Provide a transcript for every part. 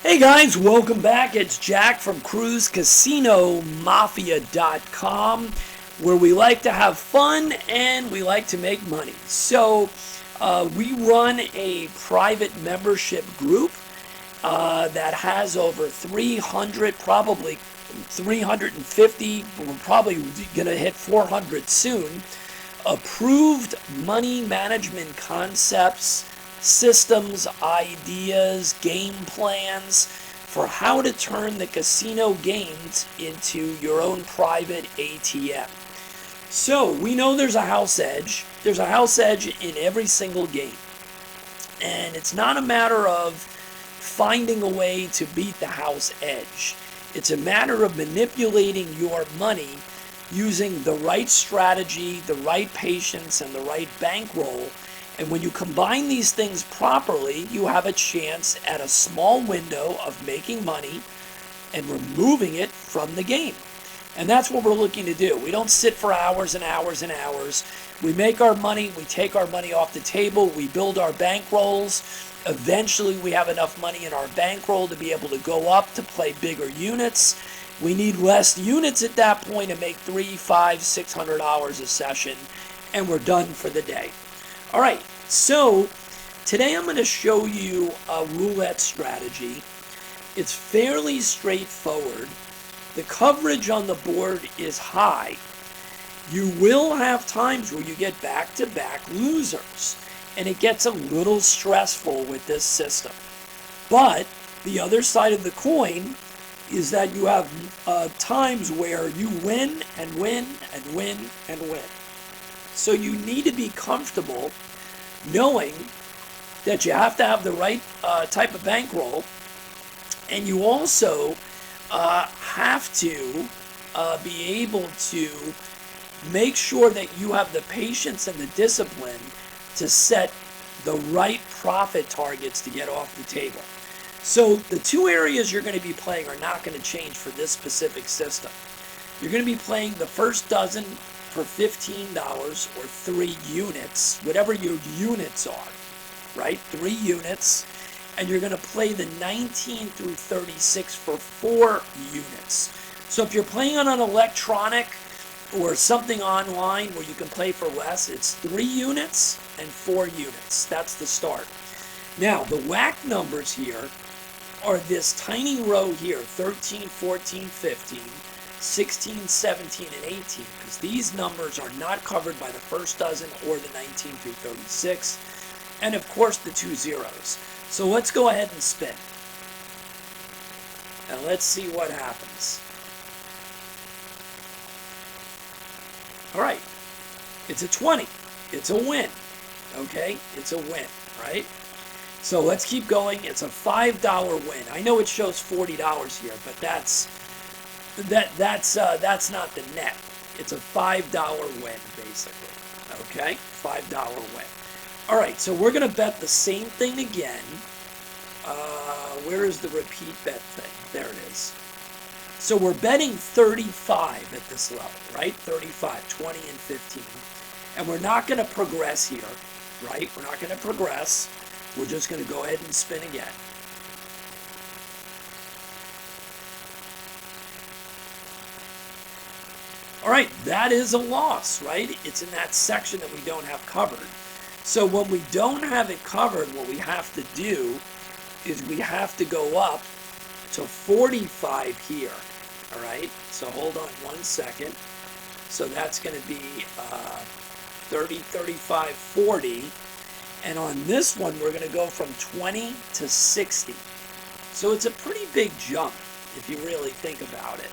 Hey guys, welcome back. It's Jack from CruiseCasinoMafia.com, where we like to have fun and we like to make money. So, we run a private membership group that has over 300, probably 350, we're probably going to hit 400 soon, approved money management concepts, systems, ideas, game plans for how to turn the casino games into your own private ATM. So we know there's a house edge. There's a house edge in every single game. And it's not a matter of finding a way to beat the house edge. It's a matter of manipulating your money using the right strategy, the right patience, and the right bankroll. And when you combine these things properly, you have a chance at a small window of making money and removing it from the game. And that's what we're looking to do. We don't sit for hours and hours and hours. We make our money, we take our money off the table, we build our bankrolls. Eventually we have enough money in our bankroll to be able to go up to play bigger units. We need less units at that point to make $300, $500, $600 a session, and we're done for the day. All right, so today I'm going to show you a roulette strategy. It's fairly straightforward. The coverage on the board is high. You will have times where you get back-to-back losers, and it gets a little stressful with this system. But the other side of the coin is that you have times where you win and win and win and win. So you need to be comfortable knowing that you have to have the right type of bankroll, and you also have to be able to make sure that you have the patience and the discipline to set the right profit targets to get off the table. So the two areas you're going to be playing are not going to change for this specific system. You're going to be playing the first dozen for $15 or 3 units, whatever your units are, right? 3 units. And you're going to play the 19 through 36 for 4 units. So if you're playing on an electronic or something online where you can play for less, it's 3 units and 4 units. That's the start. Now, the whack numbers here are this tiny row here, 13, 14, 15. 16, 17, and 18, because these numbers are not covered by the first dozen or the 19 through 36, and of course the 2 zeros. So let's go ahead and spin, and let's see what happens. All right, it's a 20. It's a win. Okay, it's a win, right? So let's keep going. It's a $5 win. I know it shows $40 here, but that's not the net. It's a $5 win, basically. Okay, $5 win. All right, so we're going to bet the same thing again. Where is the repeat bet thing? There it is. So we're betting 35 at this level, right? 35, 20, and 15. And we're not going to progress here, right? We're not going to progress. We're just going to go ahead and spin again. All right, that is a loss, right? It's in that section that we don't have covered. So when we don't have it covered, what we have to do is we have to go up to 45 here, all right? So hold on one second. So that's going to be 30, 35, 40. And on this one, we're going to go from 20 to 60. So it's a pretty big jump if you really think about it.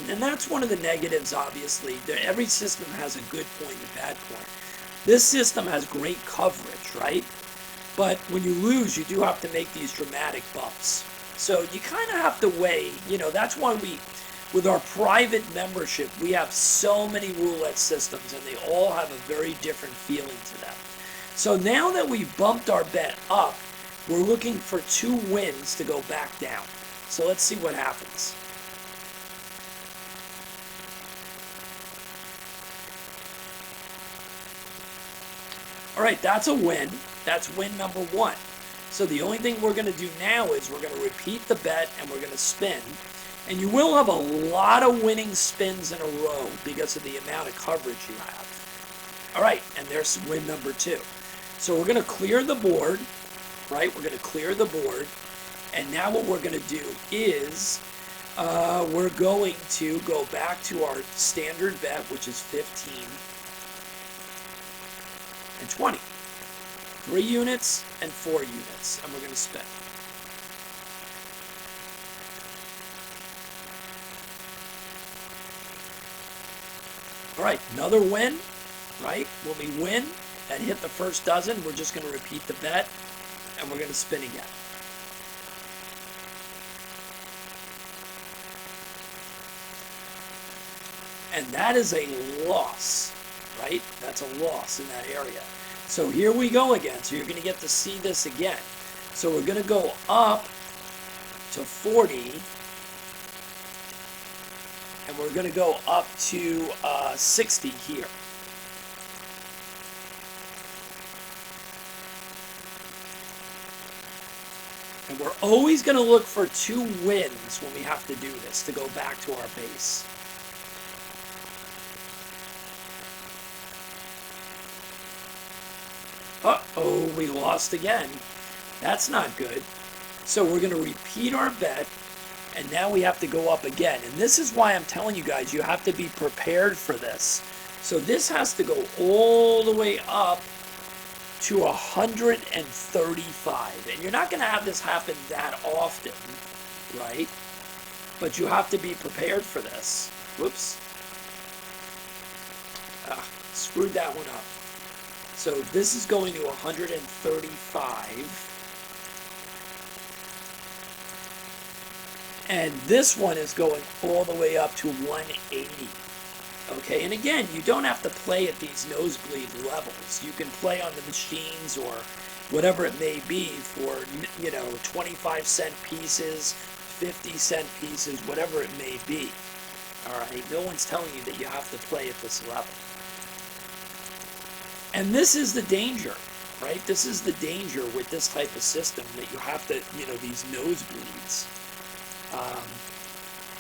And that's one of the negatives, obviously. Every system has a good point and a bad point. This system has great coverage, right? But when you lose, you do have to make these dramatic bumps. So you kind of have to weigh, that's why with our private membership, we have so many roulette systems, and they all have a very different feeling to them. So now that we've bumped our bet up, we're looking for 2 wins to go back down. So let's see what happens. All right, that's a win. That's win number 1. So the only thing we're going to do now is we're going to repeat the bet and we're going to spin. And you will have a lot of winning spins in a row because of the amount of coverage you have. All right, and there's win number 2. So we're going to clear the board, right? We're going to clear the board. And now what we're going to do is we're going to go back to our standard bet, which is 15 and 20. 3 units and 4 units, and we're going to spin. All right, another win, right? When we win and hit the first dozen, we're just going to repeat the bet, and we're going to spin again. And that is a loss, right? That's a loss in that area. So here we go again. So you're going to get to see this again. So we're going to go up to 40. And we're going to go up to 60 here. And we're always going to look for 2 wins when we have to do this to go back to our base. Uh-oh, we lost again. That's not good. So we're going to repeat our bet, and now we have to go up again. And this is why I'm telling you guys, you have to be prepared for this. So this has to go all the way up to 135. And you're not going to have this happen that often, right? But you have to be prepared for this. Whoops. Screwed that one up. So this is going to 135. And this one is going all the way up to 180. Okay, and again, you don't have to play at these nosebleed levels. You can play on the machines or whatever it may be for, 25-cent pieces, 50-cent pieces, whatever it may be. All right, no one's telling you that you have to play at this level. And this is the danger, right? This is the danger with this type of system, that you have to, these nosebleeds.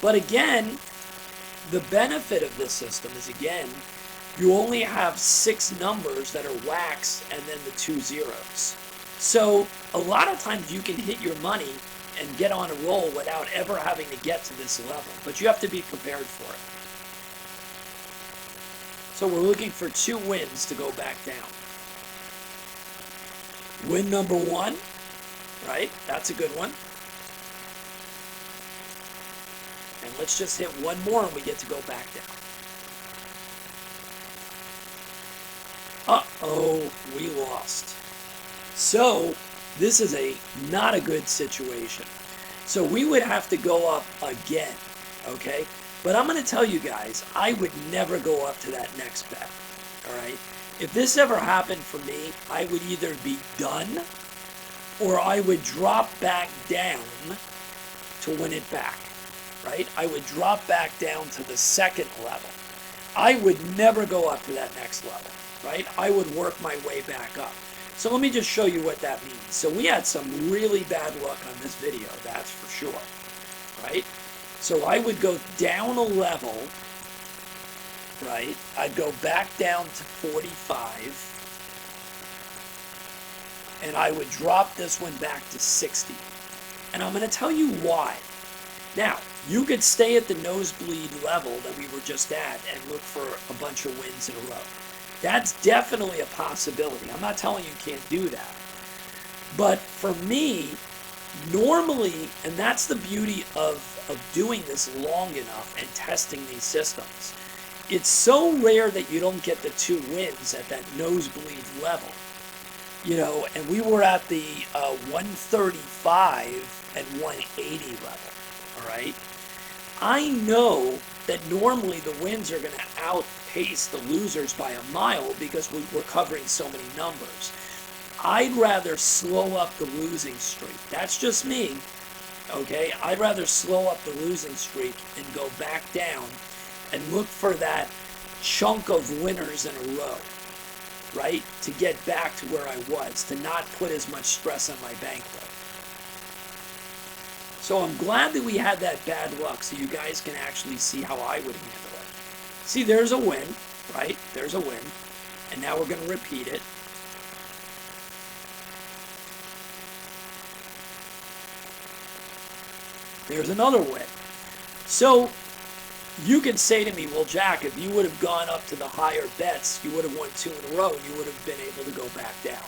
But again, the benefit of this system is, again, you only have 6 numbers that are wax and then the 2 zeros. So a lot of times you can hit your money and get on a roll without ever having to get to this level. But you have to be prepared for it. So we're looking for 2 wins to go back down. Win number 1, right? That's a good one. And let's just hit one more and we get to go back down. Uh-oh, we lost. So this is not a good situation. So we would have to go up again, okay? But I'm going to tell you guys, I would never go up to that next bet, all right? If this ever happened for me, I would either be done or I would drop back down to win it back, right? I would drop back down to the second level. I would never go up to that next level, right? I would work my way back up. So let me just show you what that means. So we had some really bad luck on this video, that's for sure, right? So I would go down a level, right? I'd go back down to 45, and I would drop this one back to 60. And I'm going to tell you why. Now, you could stay at the nosebleed level that we were just at and look for a bunch of wins in a row. That's definitely a possibility. I'm not telling you can't do that. But for me, normally, and that's the beauty of doing this long enough and testing these systems, it's so rare that you don't get the 2 wins at that nosebleed level. And we were at the 135 and 180 level, all right? I know that normally the wins are going to outpace the losers by a mile because we're covering so many numbers. I'd rather slow up the losing streak. That's just me, okay? I'd rather slow up the losing streak and go back down and look for that chunk of winners in a row. right, to get back to where I was, to not put as much stress on my bankroll. So I'm glad that we had that bad luck so you guys can actually see how I would handle it. See, there's a win, right? There's a win. And now we're going to repeat it. There's another win. So you can say to me, well, Jack, if you would have gone up to the higher bets, you would have won 2 in a row, and you would have been able to go back down.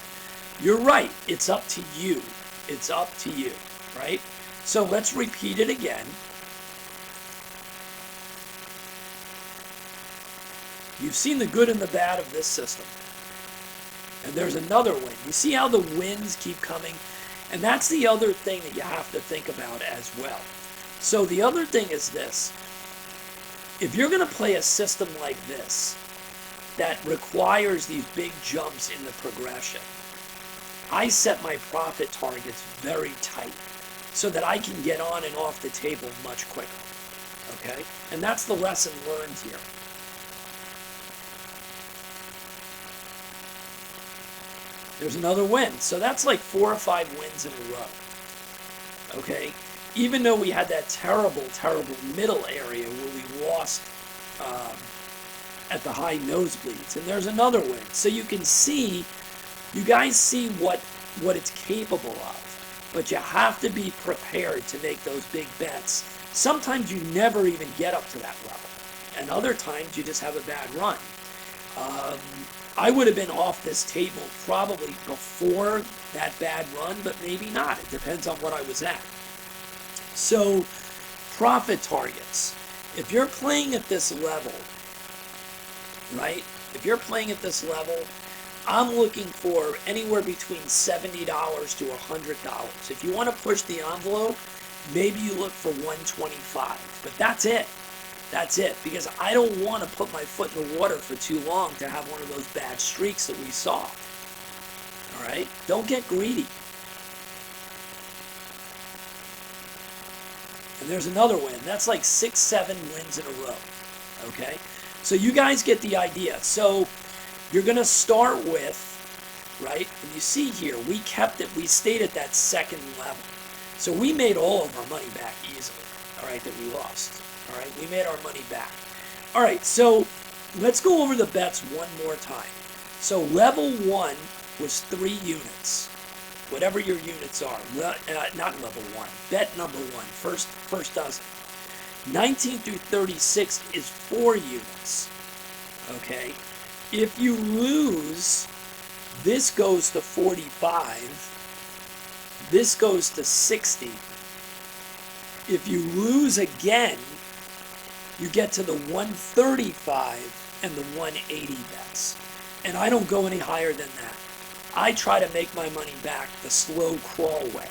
You're right. It's up to you. It's up to you, right? So let's repeat it again. You've seen the good and the bad of this system. And there's another win. You see how the wins keep coming? And that's the other thing that you have to think about as well. So the other thing is this. If you're going to play a system like this that requires these big jumps in the progression, I set my profit targets very tight so that I can get on and off the table much quicker. Okay? And that's the lesson learned here. There's another win. So that's like 4 or 5 wins in a row. Okay? Even though we had that terrible, terrible middle area where we lost at the high nosebleeds. And there's another win. So you can see, you guys see what it's capable of. But you have to be prepared to make those big bets. Sometimes you never even get up to that level. And other times you just have a bad run. I would have been off this table probably before that bad run, but maybe not. It depends on what I was at. So, profit targets. If you're playing at this level, right? If you're playing at this level, I'm looking for anywhere between $70 to $100. If you want to push the envelope, maybe you look for $125. But that's it. That's it. Because I don't want to put my foot in the water for too long to have one of those bad streaks that we saw. All right? Don't get greedy. And there's another win. That's like 6, 7 wins in a row. Okay? So you guys get the idea. So you're going to start with, right? And you see here, we kept it. We stayed at that second level. So we made all of our money back easily, all right, that we lost. All right, we made our money back. All right, so let's go over the bets one more time. So level 1 was 3 units, whatever your units are. Not level 1, bet number 1, first dozen. 19 through 36 is 4 units, okay? If you lose, this goes to 45. This goes to 60. If you lose again, you get to the 135 and the 180 bets. And I don't go any higher than that. I try to make my money back the slow crawl way.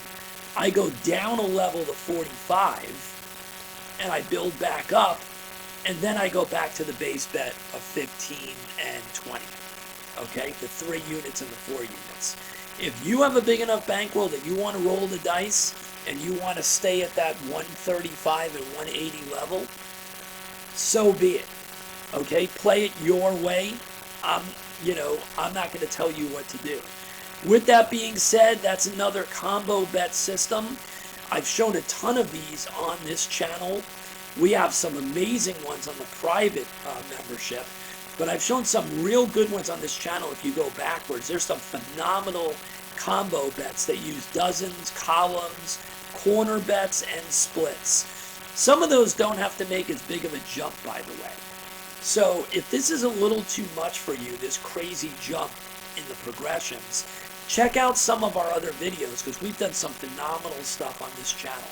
I go down a level to 45 and I build back up, and then I go back to the base bet of 15 and 20. Okay, the 3 units and the 4 units. If you have a big enough bankroll that you want to roll the dice and you want to stay at that 135 and 180 level, so be it. Okay, play it your way. I'm not going to tell you what to do. With that being said, that's another combo bet system. I've shown a ton of these on this channel. We have some amazing ones on the private membership, but I've shown some real good ones on this channel. If you go backwards, there's some phenomenal combo bets that use dozens, columns, corner bets, and splits. Some of those don't have to make as big of a jump, by the way. So if this is a little too much for you, this crazy jump in the progressions, check out some of our other videos because we've done some phenomenal stuff on this channel.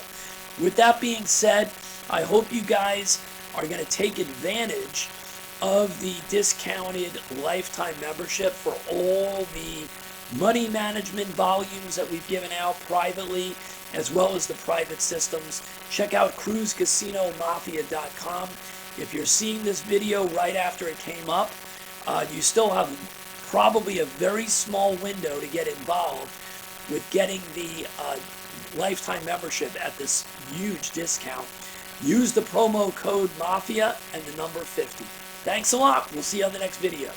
With that being said, I hope you guys are going to take advantage of the discounted lifetime membership for all the money management volumes that we've given out privately, as well as the private systems. Check out cruisecasinomafia.com. If you're seeing this video right after it came up, you still have probably a very small window to get involved with getting the lifetime membership at this huge discount. Use the promo code MAFIA and the number 50. Thanks a lot. We'll see you on the next video.